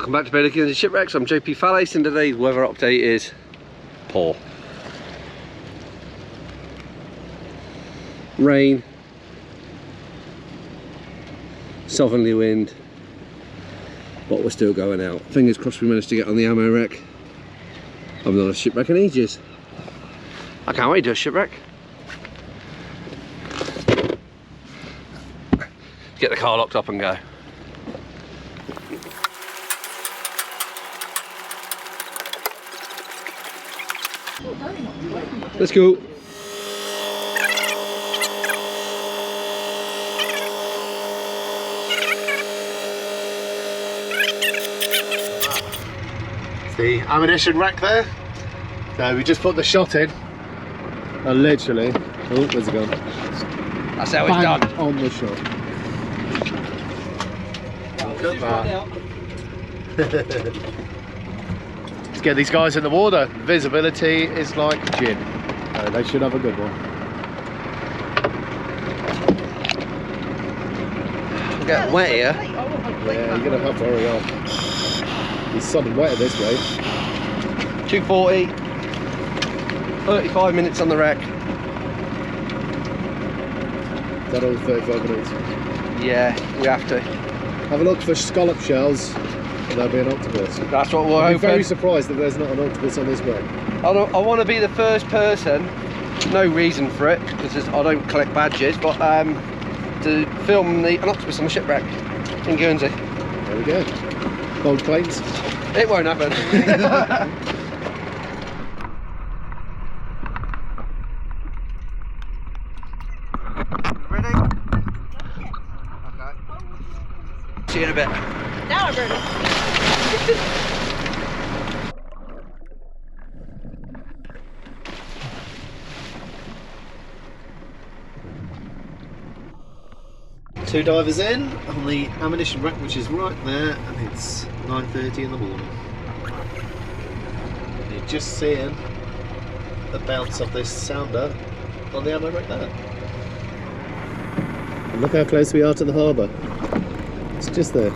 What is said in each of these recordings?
Welcome back to Bailiwick of Guernsey Shipwrecks. I'm JP Fallace and today's weather update is poor. Rain, southerly wind, but we're still going out. Fingers crossed we managed to get on the ammo wreck. I've not done a shipwreck in ages. I can't wait to do a shipwreck. Get the car locked up and go. Let's go. It's the ammunition rack there. So we just put the shot in. And literally, oh, where's it gone? That's how it's done. On the shot. Look at that. Let's get these guys in the water. Visibility is like gin. They should have a good one. We're getting wet here. Yeah, you're going to have to hurry up. It's sudden wetter this way. 2:40, 35 minutes on the wreck. Is that all 35 minutes? Yeah, we have to. Have a look for scallop shells. There'll be an octopus. That's what we're I'd be hoping. very surprised if there's not an octopus on this wreck. I want to be the first person, no reason for it, because I don't collect badges, but to film an octopus on the shipwreck in Guernsey. There we go. Bold claims. It won't happen. Ready? Okay. See you in a bit. Now I'm ready. Two divers in on the ammunition rack, which is right there, and it's 9:30 in the morning. And you're just seeing the bounce of this sounder on the ammo rack there. And look how close we are to the harbour. It's just there.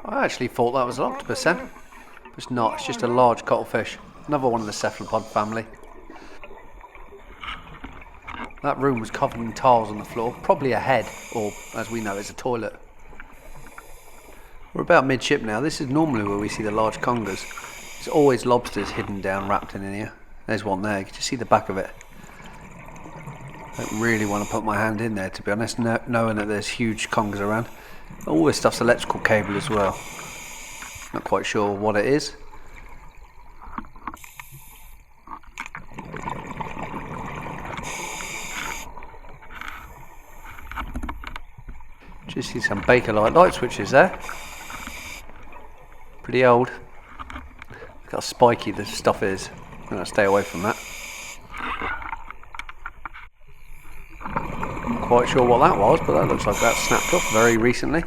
I actually thought that was an octopus then. It's not, it's just a large cuttlefish. Another one of the cephalopod family. That room was covered in tiles on the floor, probably a head, or as we know, it's a toilet. We're about midship now. This is normally where we see the large congers. There's always lobsters hidden down, wrapped in here. There's one there, you can just see the back of it. I don't really want to put my hand in there, to be honest, knowing that there's huge congers around. All this stuff's electrical cable as well. Not quite sure what it is. Just see some Bakelite light switches there. Pretty old. Look how spiky the stuff is. I'm going to stay away from that. Not quite sure what that was, but that looks like that snapped off very recently.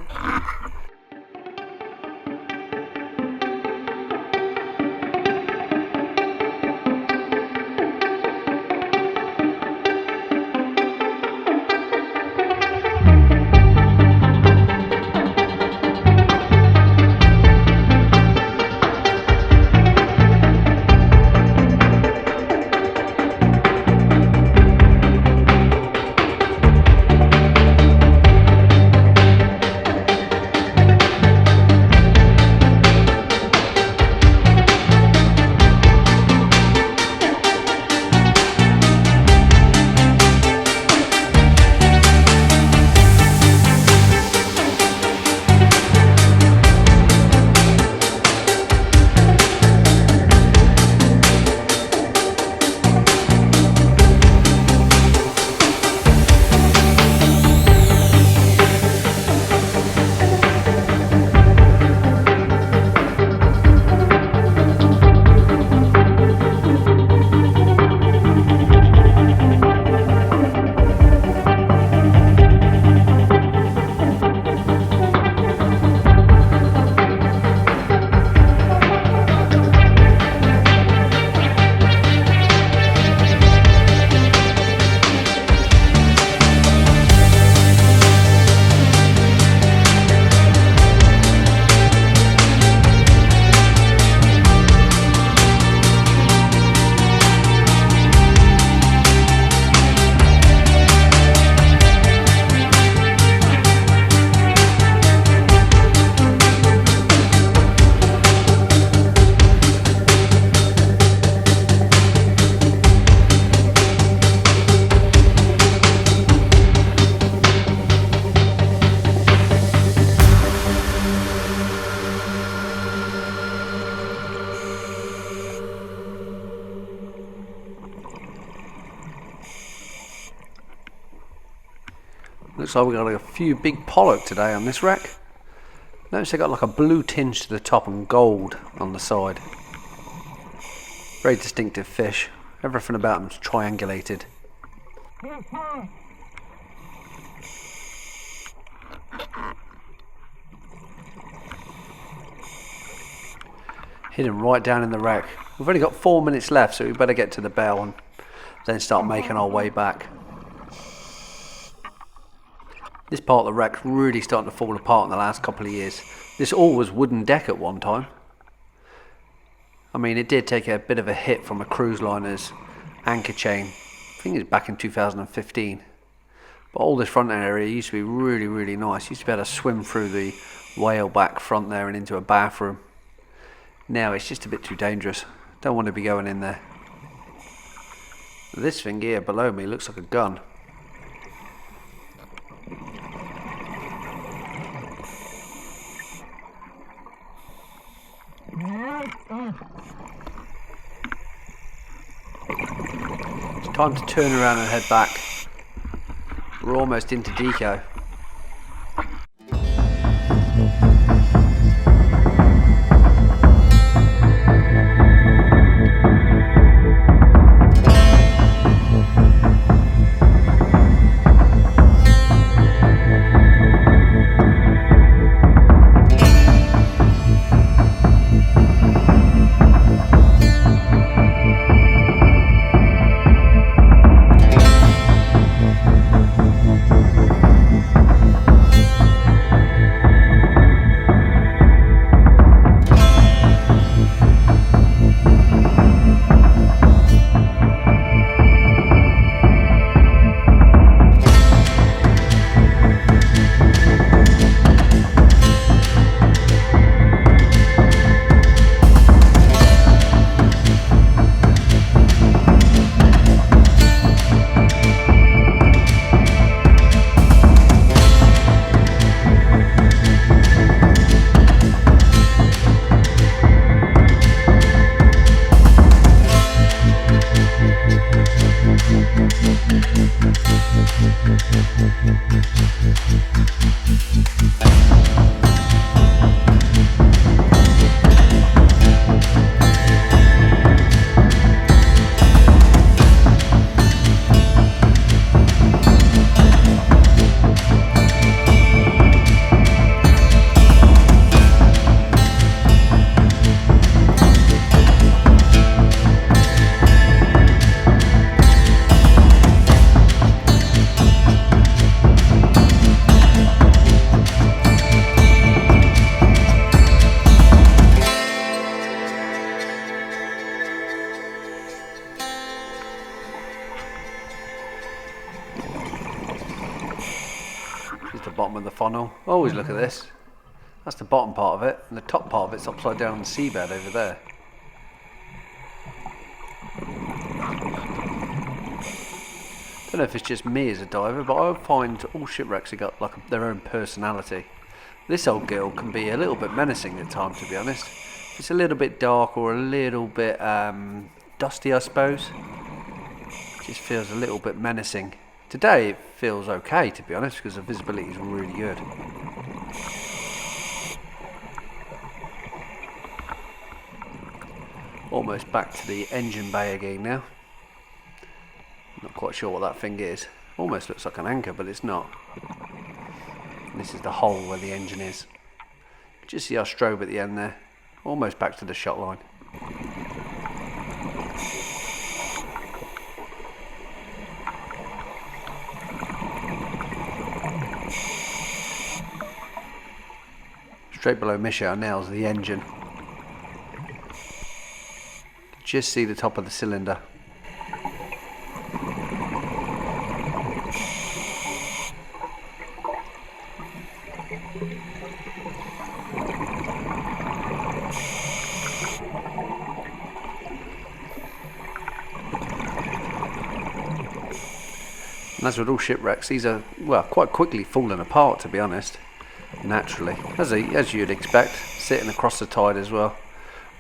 Looks like we've got like a few big pollock today on this wreck. Notice they got like a blue tinge to the top and gold on the side. Very distinctive fish. Everything about them's triangulated. Hidden right down in the wreck. We've only got 4 minutes left, so we better get to the bell and then start making our way back. This part of the wreck's really starting to fall apart in the last couple of years. This all was wooden deck at one time. I mean, it did take a bit of a hit from a cruise liner's anchor chain. I think it was back in 2015. But all this front area used to be really, really nice. Used to be able to swim through the whale back front there and into a bathroom. Now it's just a bit too dangerous. Don't want to be going in there. This thing here below me looks like a gun. It's time to turn around and head back. We're almost into deco. funnel. Always look at this. That's the bottom part of it, and the top part of it's upside down on the seabed over there. Don't know if it's just me as a diver, but I find all shipwrecks have got like their own personality. This old girl can be a little bit menacing at times, to be honest. It's a little bit dark or a little bit dusty, I suppose. It just feels a little bit menacing. Today it feels okay, to be honest, because the visibility is really good. Almost back to the engine bay again now. Not quite sure what that thing is. Almost looks like an anchor, but it's not. And this is the hole where the engine is. Just see our strobe at the end there. Almost back to the shot line. Straight below Michelle nails the engine. Just see the top of the cylinder. And as with all shipwrecks, these are, well, quite quickly falling apart, to be honest, naturally, as you'd expect, sitting across the tide as well.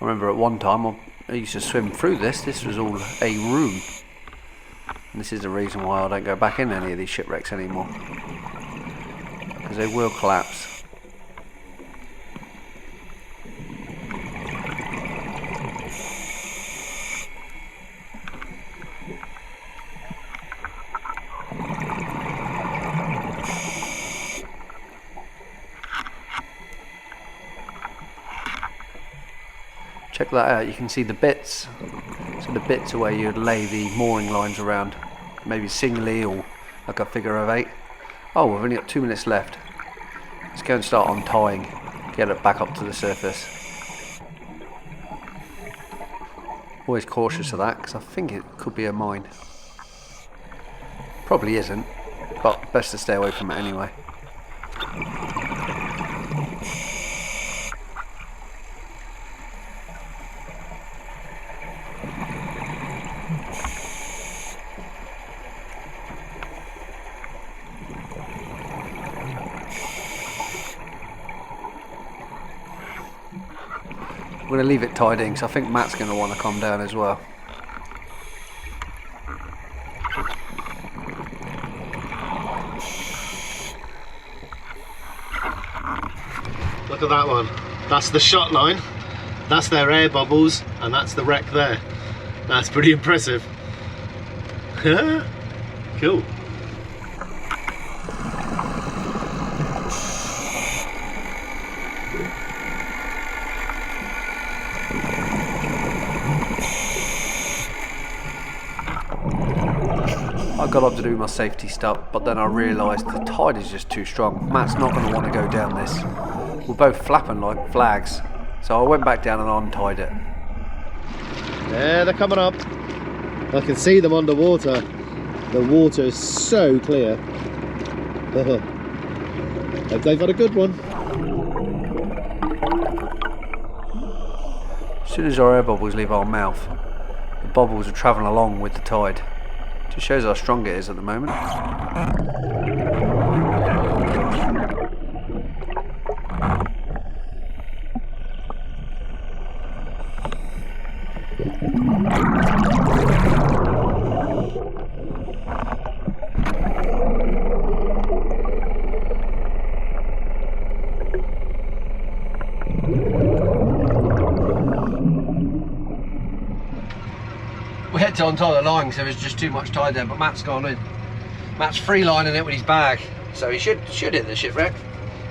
I remember at one time I used to swim through this. This was all a room, and this is the reason why I don't go back in any of these shipwrecks anymore, because they will collapse. Check that out, you can see the bits. So the bits are where you'd lay the mooring lines around, maybe singly or like a figure of 8. Oh, we've only got 2 minutes left. Let's go and start untying, get it back up to the surface. Always cautious of that, because I think it could be a mine. Probably isn't, but best to stay away from it anyway. I'm going to leave it tied in because I think Matt's going to want to come down as well. Look at that one. That's the shot line, that's their air bubbles, and that's the wreck there. That's pretty impressive. Cool. I got up to do my safety stuff, but then I realised the tide is just too strong. Matt's not going to want to go down this. We're both flapping like flags. So I went back down and untied it. There, they're coming up. I can see them underwater. The water is so clear. Hope they've had a good one. As soon as our air bubbles leave our mouth, the bubbles are travelling along with the tide. Just shows how strong it is at the moment. We had to untie the line because there was just too much tide there, but Matt's gone in. Matt's free lining it with his bag, so he should hit the shipwreck.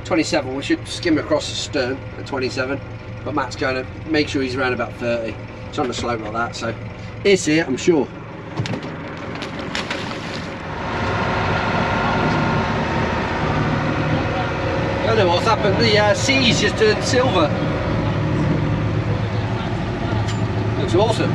27, we should skim across the stern at 27, but Matt's going to make sure he's around about 30. It's on the slope like that, so it's here, I'm sure. I don't know what's happened, the sea's just turned silver. Looks awesome.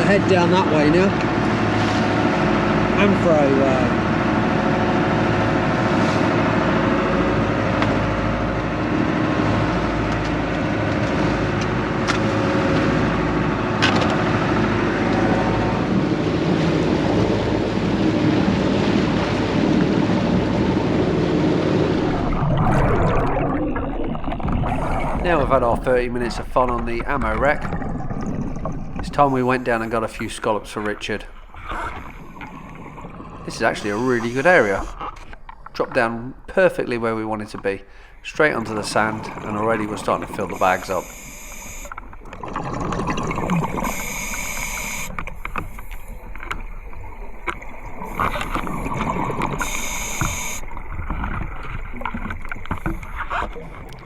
head down that way now. Anthro way. Now we've had our 30 minutes of fun on the ammo wreck. It's time we went down and got a few scallops for Richard. This is actually a really good area. Dropped down perfectly where we wanted to be. Straight onto the sand, and already we're starting to fill the bags up.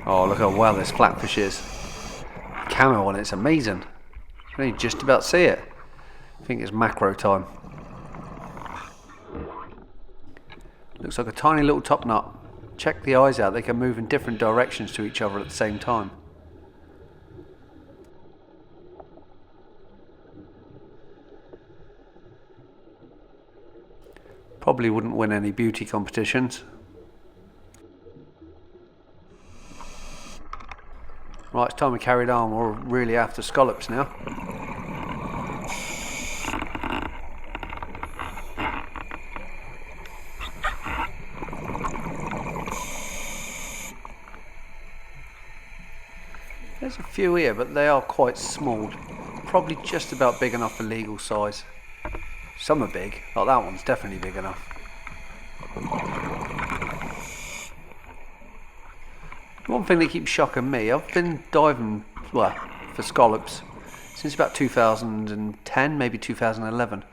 Oh, look how well this flatfish is. Camo on it's amazing. You can only just about see it. I think it's macro time. Looks like a tiny little top knot. Check the eyes out, they can move in different directions to each other at the same time. Probably wouldn't win any beauty competitions. Right, it's time we carried on. We're really after scallops now. There's a few here, but they are quite small. Probably just about big enough for legal size. Some are big. Oh, that one's definitely big enough. One thing that keeps shocking me, I've been diving, well, for scallops since about 2010, maybe 2011.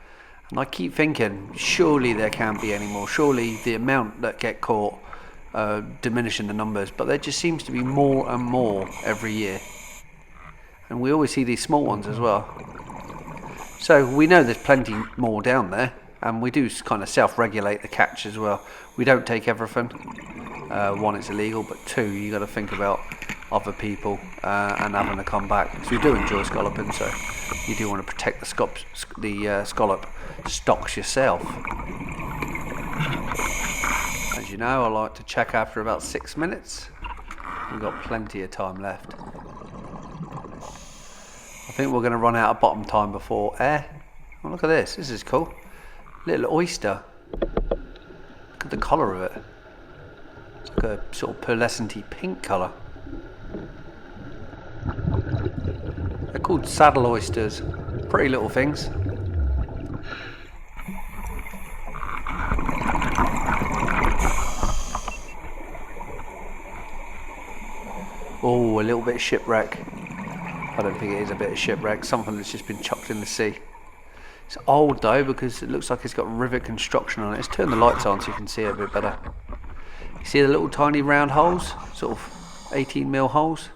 And I keep thinking, surely there can't be any more. Surely the amount that get caught diminishing the numbers. But there just seems to be more and more every year. And we always see these small ones as well. So we know there's plenty more down there. And we do kind of self-regulate the catch as well. We don't take everything. One, it's illegal, but two, you got to think about other people and having to come back. So we do enjoy scalloping, so you do want to protect the scallop stocks yourself. As you know, I like to check after about 6 minutes. We've got plenty of time left. I think we're going to run out of bottom time before air. Oh, look at this. This is cool. Little oyster. Look at the colour of it. It's like a sort of pearlescent-y pink colour. They're called saddle oysters. Pretty little things. Oh, a little bit of shipwreck. I don't think it is a bit of shipwreck. Something that's just been chucked in the sea. It's old though because it looks like it's got rivet construction on it. Let's turn the lights on so you can see it a bit better. You see the little tiny round holes? Sort of 18mm holes?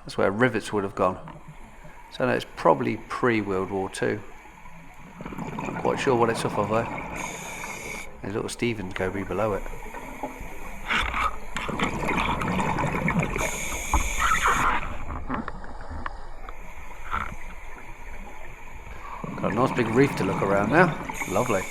That's where rivets would have gone. So no, it's probably pre-World War II. Not quite sure what it's off of though. There's a little Stephen Cobra below it. Got a nice big reef to look around now. Lovely.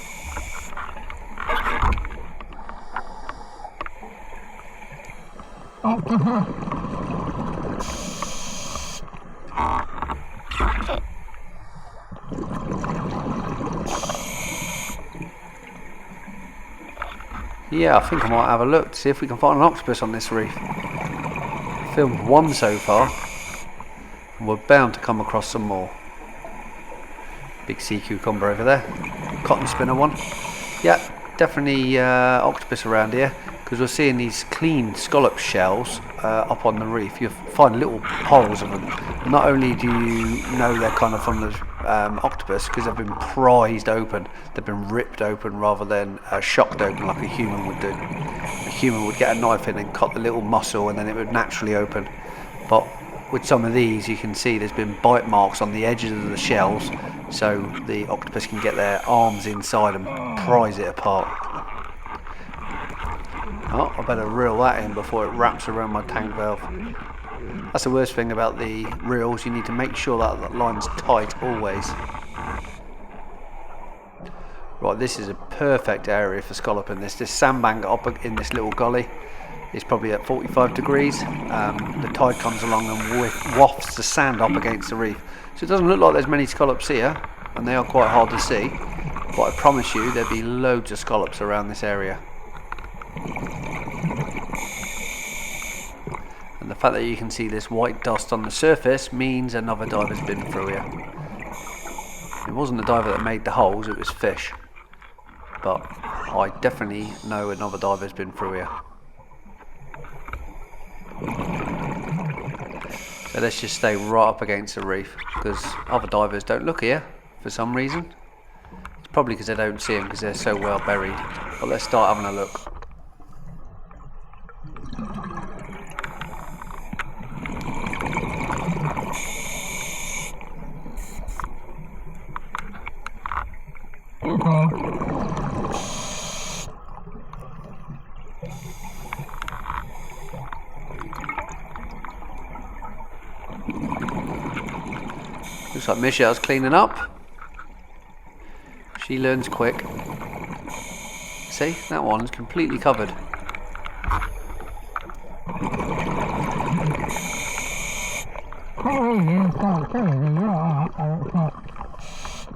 Yeah, I think I might have a look to see if we can find an octopus on this reef. Filmed one so far, and we're bound to come across some more. Big sea cucumber over there, cotton spinner one. Yeah, definitely octopus around here because we're seeing these clean scallop shells up on the reef. You find little holes of them. Not only do you know they're kind of from the octopus because they've been prized open, they've been ripped open rather than shocked open like a human would do. A human would get a knife in and cut the little muscle and then it would naturally open. But with some of these you can see there's been bite marks on the edges of the shells, so the octopus can get their arms inside and prise it apart. Oh, I better reel that in before it wraps around my tank valve. That's the worst thing about the reels, you need to make sure that that line's tight always. Right, this is a perfect area for scalloping. This sandbank up in this little gully is probably at 45 degrees. The tide comes along and wafts the sand up against the reef. So it doesn't look like there's many scallops here, and they are quite hard to see. But I promise you there'll be loads of scallops around this area. And the fact that you can see this white dust on the surface means another diver's been through here. It wasn't the diver that made the holes, it was fish. But I definitely know another diver's been through here. So let's just stay right up against the reef, because other divers don't look here for some reason. It's probably because they don't see them because they're so well buried. But let's start having a look. Looks like Michelle's cleaning up. She learns quick. See, that one's completely covered.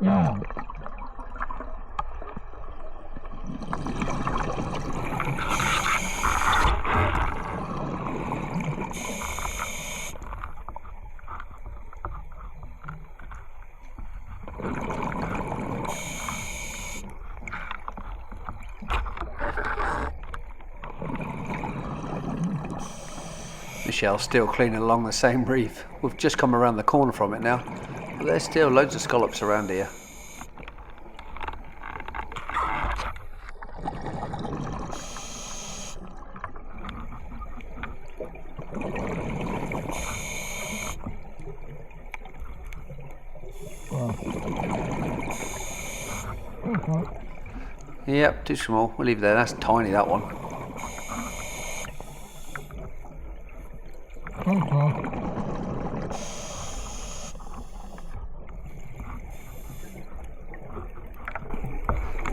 Yeah. Michelle's still cleaning along the same reef. We've just come around the corner from it now, but there's still loads of scallops around here. Yep, too small. We'll leave it there. That's tiny, that one.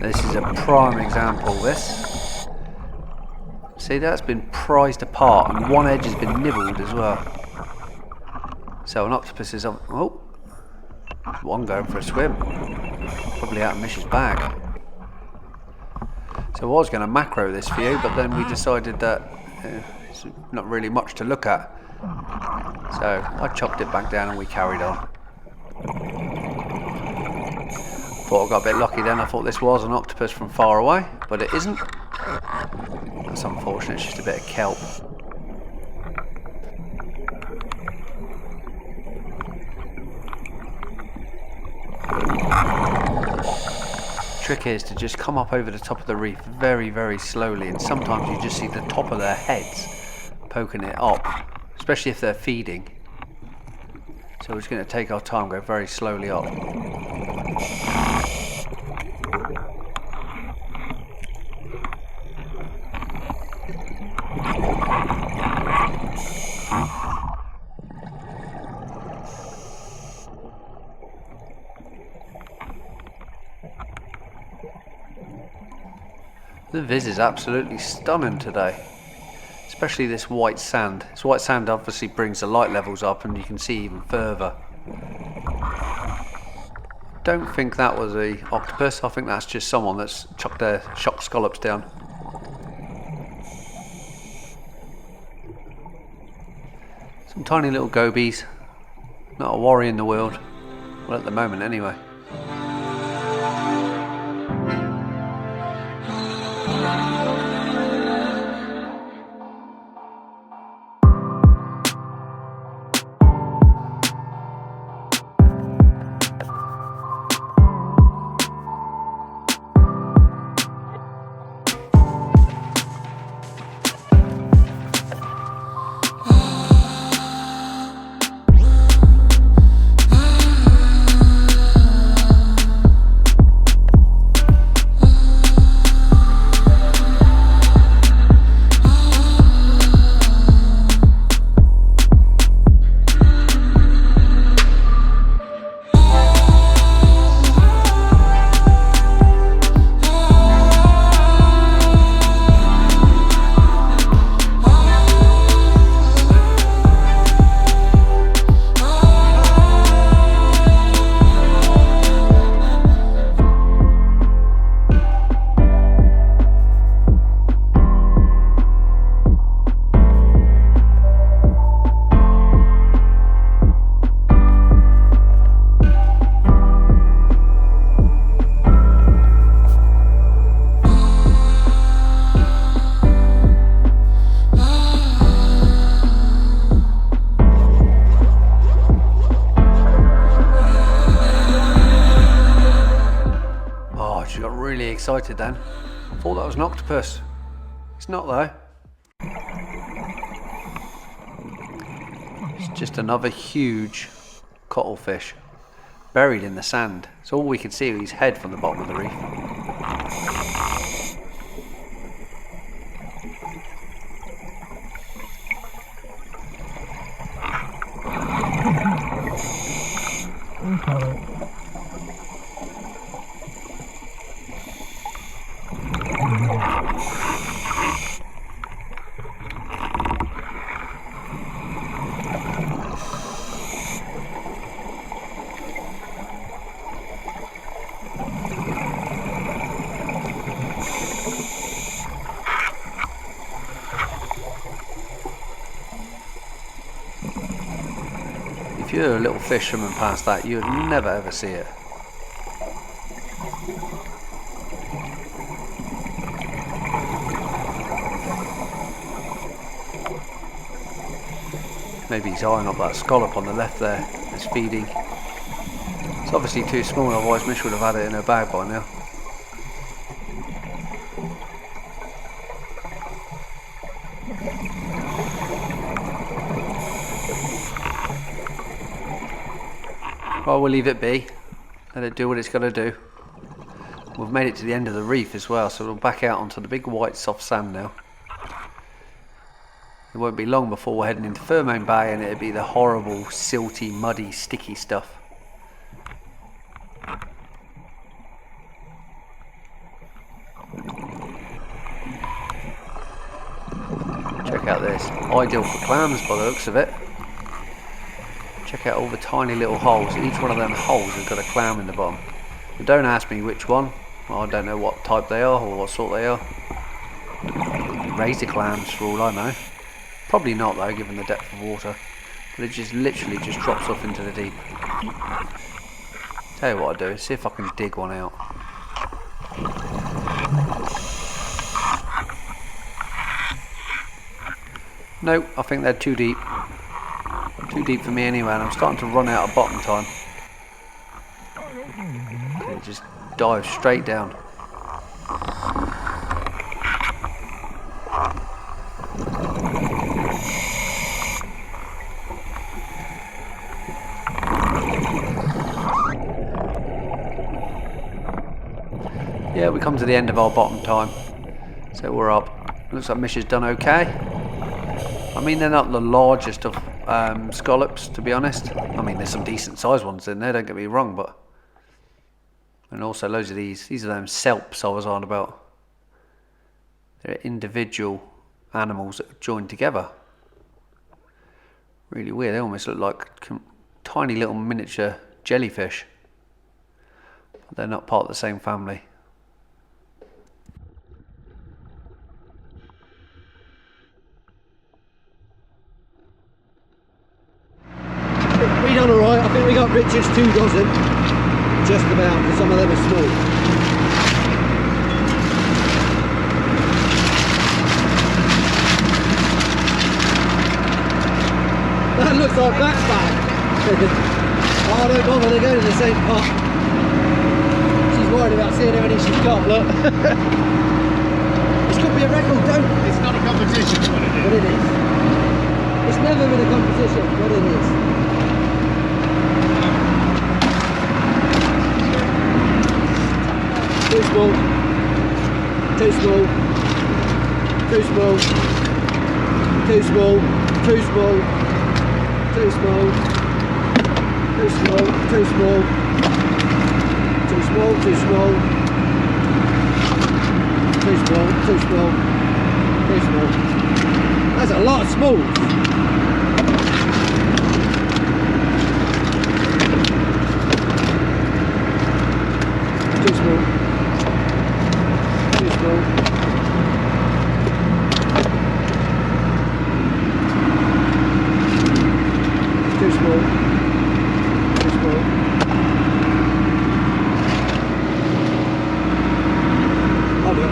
This is a prime example, this. See, that's been prized apart and one edge has been nibbled as well. So an octopus is on... Oh! One going for a swim. Probably out of Mish's bag. So I was going to macro this for you, but then we decided that it's not really much to look at. So I chopped it back down and we carried on. Thought I got a bit lucky then. I thought this was an octopus from far away, but it isn't. That's unfortunate, it's just a bit of kelp. Trick is to just come up over the top of the reef very, very slowly, and sometimes you just see the top of their heads poking it up, especially if they're feeding. So we're just going to take our time, go very slowly up. The viz is absolutely stunning today, especially this white sand. This white sand obviously brings the light levels up and you can see even further. Don't think that was a octopus, I think that's just someone that's chucked their shock scallops down. Some tiny little gobies, not a worry in the world, well at the moment anyway. excited then. Thought that was an octopus. It's not though. It's just another huge cuttlefish buried in the sand. So all we could see was his head from the bottom of the reef. If you're a little fish swimming past that, you would never ever see it. Maybe he's eyeing up that scallop on the left there, that's feeding. It's obviously too small, otherwise Mish would have had it in her bag by now. Well, we'll leave it be. Let it do what it's got to do. We've made it to the end of the reef as well, so we'll back out onto the big white soft sand now. It won't be long before we're heading into Fermain Bay and it'll be the horrible, silty, muddy, sticky stuff. Check out this. Ideal for clams by the looks of it. Check out all the tiny little holes. Each one of them holes has got a clam in the bottom. But don't ask me which one. Well, I don't know what type they are or what sort they are. Razor clams for all I know. Probably not though, given the depth of water. But it just literally just drops off into the deep. Tell you what I'll do, see if I can dig one out. Nope, I think they're too deep. Too deep for me anyway, and I'm starting to run out of bottom time. Okay, just dive straight down. Yeah, we come to the end of our bottom time, so we're up. Looks like Mish has done okay. I mean, they're not the largest of scallops, to be honest. I mean, there's some decent sized ones in there, don't get me wrong, but... And also loads of these are them salps I was on about. They're individual animals that are joined together. Really weird, they almost look like tiny little miniature jellyfish. But they're not part of the same family. We done alright, I think we got Richard's 2 dozen, just about, because some of them are small. That looks like Black's bag. Oh, don't bother, they're going in the same pot. She's worried about seeing how many she's got, look. This could be a record, don't. It's not a competition, what it is. But it is. It's never been a competition, but it is. Too small. Too small. Too small. Too small. Too small. Too small. Too small. Too small. Too small. Too small. Too small. Too small. Too small. That's a lot of smalls. Too small. Too small. Too small. Too small. I'll do it.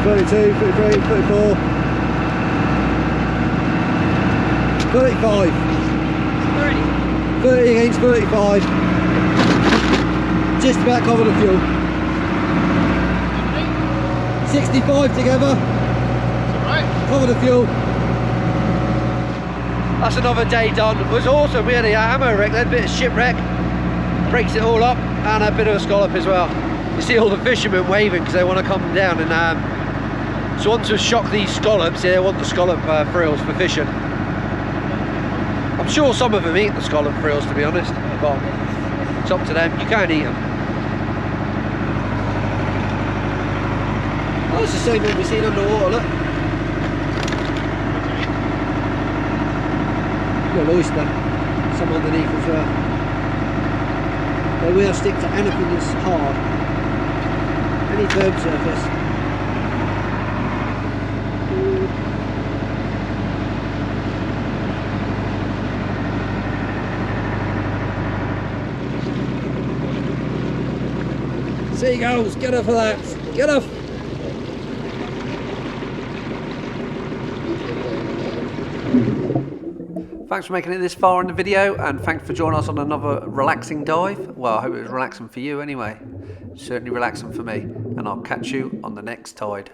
32, 33, 34, 35. 30 against 35. Just about covered the fuel. 65 together. Cover the fuel. That's another day done. It was awesome. We had a hammer wreck, then a bit of shipwreck, breaks it all up, and a bit of a scallop as well. You see all the fishermen waving because they want to come down and so want to shock these scallops. They want the scallop frills for fishing. I'm sure some of them eat the scallop frills, to be honest, but it's up to them. You can't eat them. Oh, it's the same one we've seen underwater, look. Got an oyster, some underneath as well. They will stick to anything that's hard, any firm surface. Seagulls, get off of that, get off! Thanks for making it this far in the video, and thanks for joining us on another relaxing dive. Well, I hope it was relaxing for you anyway. Certainly relaxing for me, and I'll catch you on the next tide.